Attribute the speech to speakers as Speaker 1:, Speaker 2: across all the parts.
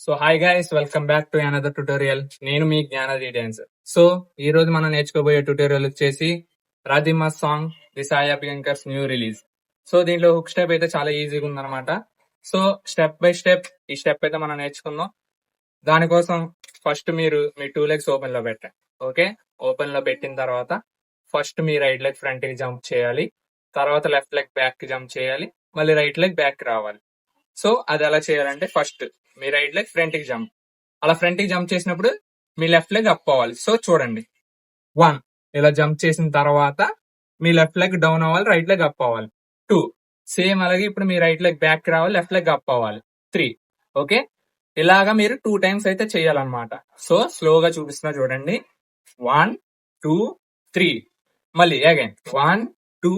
Speaker 1: So hi guys, welcome back to another tutorial. నేను మీ జ్ఞానది dancer. So ఈ రోజు మనం నేర్చుకోబోయే ట్యుటోరియల్ వచ్చేసి రాధిమా song the Sai అభ్యంకర్స్ new release. So దీంట్లో హుక్ స్టెప్ అయితే చాలా ఈజీగా ఉందన్నమాట. సో స్టెప్ బై స్టెప్ ఈ స్టెప్ అయితే మనం నేర్చుకుందాం. దానికోసం ఫస్ట్ మీరు మీ 2 legs ఓపెన్ లో పెట్టండి. ఓకే, ఓపెన్ లో పెట్టిన తర్వాత ఫస్ట్ మీ రైట్ లెగ్ ఫ్రంట్ కి జంప్ చేయాలి, తర్వాత లెఫ్ట్ లెగ్ బ్యాక్ కి జంప్ చేయాలి, మళ్ళీ రైట్ లెగ్ బ్యాక్ రావాలి. సో అది ఎలా చేయాలంటే ఫస్ట్ మీ రైట్ లెగ్ ఫ్రంట్ కి జంప్, అలా ఫ్రంట్ కి జంప్ చేసినప్పుడు మీ లెఫ్ట్ లెగ్ అప్ అవ్వాలి. సో చూడండి, 1 ఇలా జంప్ చేసిన తర్వాత మీ లెఫ్ట్ లెగ్ డౌన్ అవ్వాలి, రైట్ లెగ్ అప్ అవ్వాలి. 2 సేమ్ అలాగే ఇప్పుడు మీ రైట్ లెగ్ బ్యాక్ రావాలి, లెఫ్ట్ లెగ్ అప్ అవ్వాలి. 3 ఓకే, ఇలాగా మీరు 2 times అయితే చేయాలన్నమాట. సో స్లోగా చూపిస్తున్నా చూడండి. 1 2 3 మళ్ళీ అగైన్ 1 2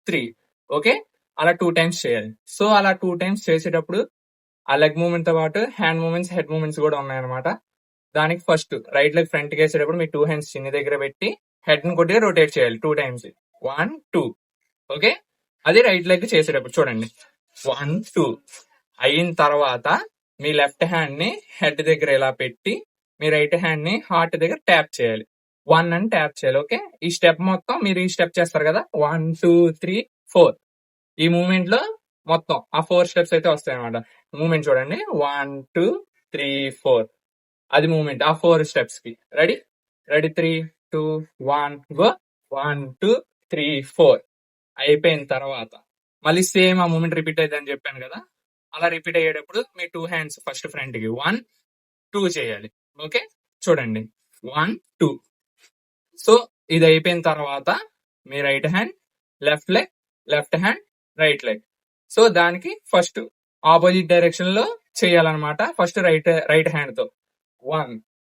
Speaker 1: 3 ఓకే, అలా 2 times చేయాలి. సో అలా 2 times చేసేటప్పుడు ఆ లెగ్ మూవ్మెంట్ తో పాటు హ్యాండ్ మూవ్మెంట్స్, హెడ్ మూవ్మెంట్స్ కూడా ఉన్నాయన్నమాట. దానికి ఫస్ట్ రైట్ లెగ్ ఫ్రంట్ కి వేసేటప్పుడు మీ 2 hands చిన్న దగ్గర పెట్టి హెడ్ ని కొద్దిగా రొటేట్ చేయాలి 2 times. 1 2 ఓకే, అది రైట్ లెగ్ చేసేటప్పుడు చూడండి. 1 2 అయిన తర్వాత మీ లెఫ్ట్ హ్యాండ్ ని హెడ్ దగ్గర ఇలా పెట్టి మీ రైట్ హ్యాండ్ ని హార్ట్ దగ్గర ట్యాప్ చేయాలి. 1 అని ట్యాప్ చేయాలి. ఓకే, ఈ స్టెప్ మొత్తం మీరు ఈ స్టెప్ చేస్తారు కదా, 1 2 3 4 ఈ మూవ్మెంట్ లో మొత్తం ఆ 4 steps అయితే వస్తాయి అనమాట. మూవ్మెంట్ చూడండి, 1 2 3 4 అది మూవ్మెంట్ ఆ 4 steps కి. Ready ready 3 2 1 go. 1 2 3 4 అయిపోయిన తర్వాత మళ్ళీ సేమ్ ఆ మూమెంట్ రిపీట్ అయితే అని చెప్పాను కదా, అలా రిపీట్ అయ్యేటప్పుడు మీ 2 hands ఫస్ట్ ఫ్రంట్ కి 1 2 చేయాలి. ఓకే చూడండి, 1 2. సో ఇది అయిపోయిన తర్వాత మీ right hand left leg, left hand right leg. So దానికి ఫస్ట్ ఆపోజిట్ డైరెక్షన్ లో చేయాలన్నమాట. ఫస్ట్ రైట్ హ్యాండ్ తో 1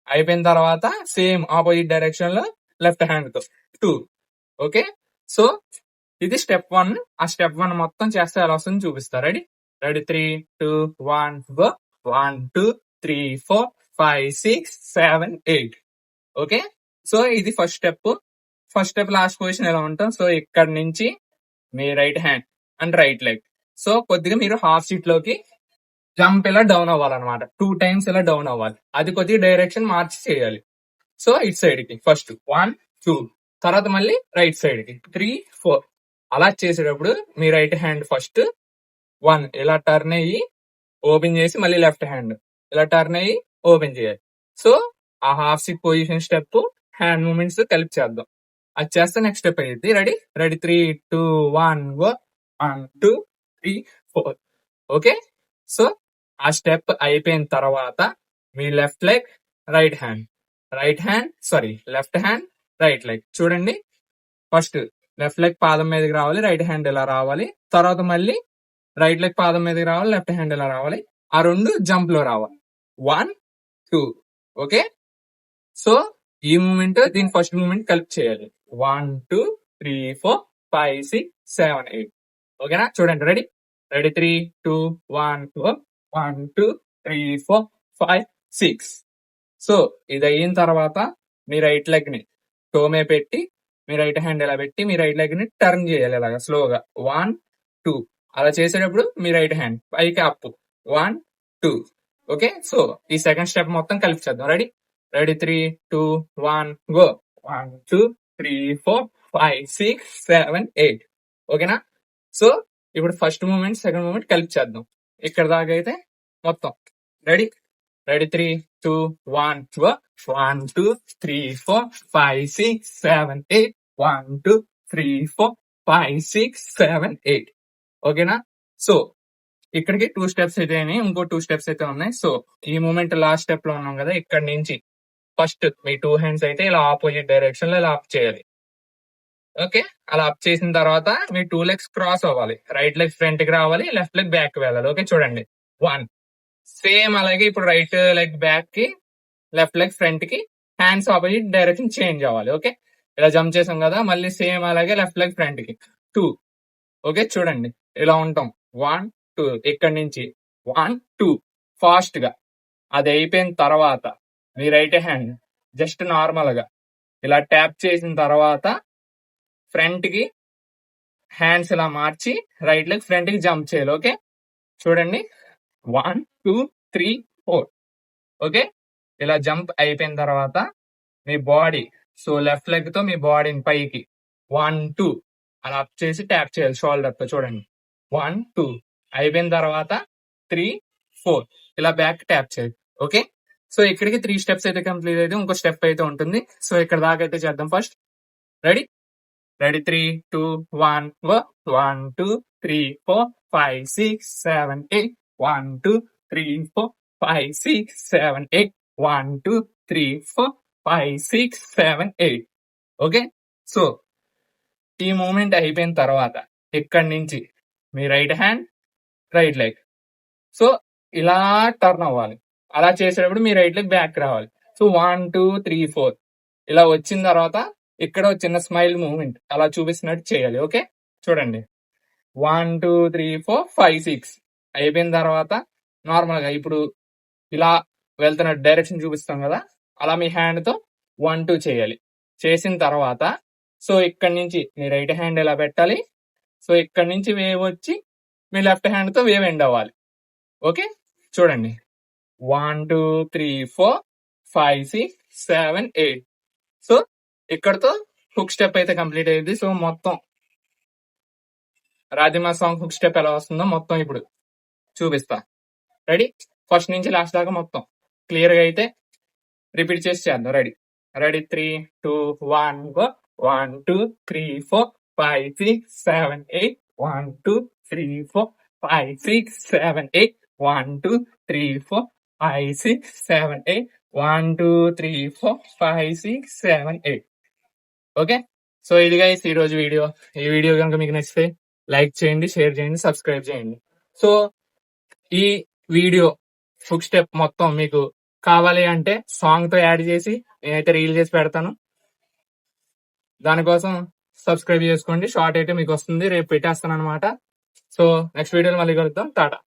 Speaker 1: అయిపోయిన తర్వాత సేమ్ ఆపోజిట్ డైరెక్షన్ లో లెఫ్ట్ హ్యాండ్ తో 2 ఓకే. సో ఇది స్టెప్ 1. ఆ స్టెప్ 1 మొత్తం చేస్తే ఎలా వస్తుంది చూపిస్తా. Ready ready 3 2 1 go. 1 2 3 4 5 6 7 8 okay. So ఇది first step. First step last position ఎలా ఉంటాం. సో ఇక్కడ నుంచి మీ right hand and right leg. So కొద్దిగా మీరు హాఫ్ సీట్ లోకి జంప్ ఇలా డౌన్ అవ్వాలన్నమాట. 2 times ఇలా డౌన్ అవ్వాలి. అది కొద్దిగా డైరెక్షన్ మార్చి చేయాలి. సో ఇట్ సైడ్ కి ఫస్ట్ 1 2 తర్వాత మళ్ళీ రైట్ సైడ్ కి 3 4 అలా చేసేటప్పుడు మీ రైట్ హ్యాండ్ ఫస్ట్ 1 ఇలా టర్న్ అయ్యి ఓపెన్ చేసి మళ్ళీ లెఫ్ట్ హ్యాండ్ ఇలా టర్న్ అయ్యి ఓపెన్ చేయాలి. సో ఆ half seat position step hand moments కలిపి చేద్దాం. అది చేస్తే నెక్స్ట్ స్టెప్ అయ్యింది. Ready ready 3 2 1 go. 1 2 3 4 okay. So ఆ స్టెప్ అయిపోయిన తర్వాత మీ left leg right hand, left hand right leg. చూడండి, ఫస్ట్ లెఫ్ట్ లెగ్ పాదం మీదకి రావాలి, రైట్ హ్యాండ్ ఇలా రావాలి. తర్వాత మళ్ళీ రైట్ లెగ్ పాదం మీదకి రావాలి, లెఫ్ట్ హ్యాండ్ ఇలా రావాలి. ఆ 2 జంప్ లో రావాలి. 1 2 ఓకే. సో ఈ మూమెంట్ దీని ఫస్ట్ మూమెంట్ కలిపి చేయాలి. 1 2 3 4 5 6 7 8 ఓకేనా. చూడండి, రెడీ రెడీ 3 2 1 4 1 2 3 4 5 6. సో ఇది అయిన తర్వాత మీ రైట్ లెగ్ ని టోమే పెట్టి మీ రైట్ హ్యాండ్ ఇలా పెట్టి మీ రైట్ లెగ్ ని టర్న్ చేయాలి ఇలాగా స్లోగా. 1 2 అలా చేసేటప్పుడు మీ రైట్ హ్యాండ్ పైకి అప్ 1 2 ఓకే. సో ఈ సెకండ్ స్టెప్ మొత్తం కలిపి చేద్దాం. Ready ready 3 2 1 go. 1 2 3 4 5 6 7 8 ఓకేనా. సో ఇప్పుడు ఫస్ట్ మూమెంట్ సెకండ్ మూమెంట్ కలిపి చేద్దాం. ఇక్కడ దాకా అయితే మొత్తం రెడీ రెడీ 3 2 1 గో. 1 2 3 4 5 6 7 8 1 2 3 4 5 6 7 8 ఓకేనా. సో ఇక్కడికి 2 steps అయితే అయినాయి, ఇంకో 2 steps అయితే ఉన్నాయి. సో ఈ మూమెంట్ లాస్ట్ స్టెప్ లో ఉన్నాం కదా, ఇక్కడ నుంచి ఫస్ట్ మీ 2 hands అయితే ఇలా ఆపోజిట్ డైరెక్షన్ లో ఇలా అప్ చేయాలి. ఓకే, అలా అప్ చేసిన తర్వాత మీ 2 legs క్రాస్ అవ్వాలి. రైట్ లెగ్ ఫ్రంట్ కి రావాలి, లెఫ్ట్ లెగ్ బ్యాక్ కి వెళ్ళాలి. ఓకే చూడండి, 1 సేమ్ అలాగే ఇప్పుడు రైట్ లెగ్ బ్యాక్ కి, లెఫ్ట్ లెగ్ ఫ్రంట్ కి హ్యాండ్స్ ఆపోజిట్ డైరెక్షన్ చేంజ్ అవ్వాలి. ఓకే, ఇలా జంప్ చేసాం కదా, మళ్ళీ సేమ్ అలాగే లెఫ్ట్ లెగ్ ఫ్రంట్ కి 2 ఓకే. చూడండి ఇలా ఉంటాం. 1 2 ఇక్కడ నుంచి 1 2 ఫాస్ట్ గా. అది అయిపోయిన తర్వాత మీ రైట్ హ్యాండ్ జస్ట్ నార్మల్ గా ఇలా ట్యాప్ చేసిన తర్వాత ఫ్రంట్ కి హ్యాండ్స్ ఇలా మార్చి రైట్ లెగ్ ఫ్రంట్ కి జంప్ చేయాలి. ఓకే చూడండి, 1 2 3 4 ఓకే, ఇలా జంప్ అయిపోయిన తర్వాత మీ బాడీ, సో లెఫ్ట్ లెగ్ తో మీ బాడీని పైకి 1 2 అలా అప్ చేసి ట్యాప్ చేయాలి షోల్డర్ తో. చూడండి, 1 2 అయిపోయిన తర్వాత 3 4 ఇలా బ్యాక్ ట్యాప్ చేయాలి. ఓకే, సో ఇక్కడికి 3 స్టెప్స్ అయితే కంప్లీట్ అయితే ఇంకో స్టెప్ అయితే ఉంటుంది. సో ఇక్కడ దాకా అయితే చేద్దాం. First ready, 3 2 1 1 2 3 4 5 6 7 8 1 2 3 4 5 6 7 8 1 2 3 4 5 6 7 8. ఓకే, సో ఈ మూమెంట్ అయిపోయిన తర్వాత ఇక్కడి నుంచి మీ right hand right leg, so ఇలా టర్న్ అవ్వాలి. అలా చేసేటప్పుడు మీ రైట్ లెగ్ బ్యాక్ రావాలి. సో 1 2 3 4 ఇలా వచ్చిన తర్వాత ఇక్కడ ఒక చిన్న స్మైల్ మూమెంట్ అలా చూపిస్తున్నట్టు చేయాలి. ఓకే, చూడండి, 1 2 3 4 5 6 అయిపోయిన తర్వాత నార్మల్ గా ఇప్పుడు ఇలా వెళ్తున్న డైరెక్షన్ చూపిస్తాం కదా, అలా మీ హ్యాండ్ తో 1 2 చేయాలి. చేసిన తర్వాత సో ఇక్కడ నుంచి మీ రైట్ హ్యాండ్ ఇలా పెట్టాలి. సో ఇక్కడ నుంచి వేవ్ వచ్చి మీ లెఫ్ట్ హ్యాండ్ తో వేవ్ ఎండ్ అవ్వాలి. ఓకే, చూడండి, 1 2 3 4 5 6 7 8. సో ఇక్కడతో హుక్ స్టెప్ అయితే కంప్లీట్ అయ్యింది. సో మొత్తం రాధిమా సాంగ్ హుక్ స్టెప్ ఎలా వస్తుందో మొత్తం ఇప్పుడు చూపిస్తా. రెడీ, ఫస్ట్ నుంచి లాస్ట్ దాకా మొత్తం క్లియర్ గా అయితే రిపీట్ చేసి చేద్దాం. Ready 3 2 1 go. 1 2 3 4 5 6 7 8 1 2 3 4 5 6 7 8 1 2 3 4 5 6 7 8 1 2 3 4 5 6 7 8. ఓకే, సో ఇది గైస్ ఈ రోజు వీడియో. ఈ వీడియో కనుక మీకు నచ్చితే లైక్ చేయండి, షేర్ చేయండి, సబ్స్క్రైబ్ చేయండి. సో ఈ వీడియో హుక్ స్టెప్ మొత్తం మీకు కావాలి అంటే సాంగ్ తో యాడ్ చేసి నేనైతే రీల్ చేసి పెడతాను. దానికోసం సబ్స్క్రైబ్ చేసుకోండి. షార్ట్ అయితే మీకు వస్తుంది, రేపు పెట్టేస్తాను అనమాట. సో నెక్స్ట్ వీడియోలో మళ్ళీ కలుద్దాం. టాటా.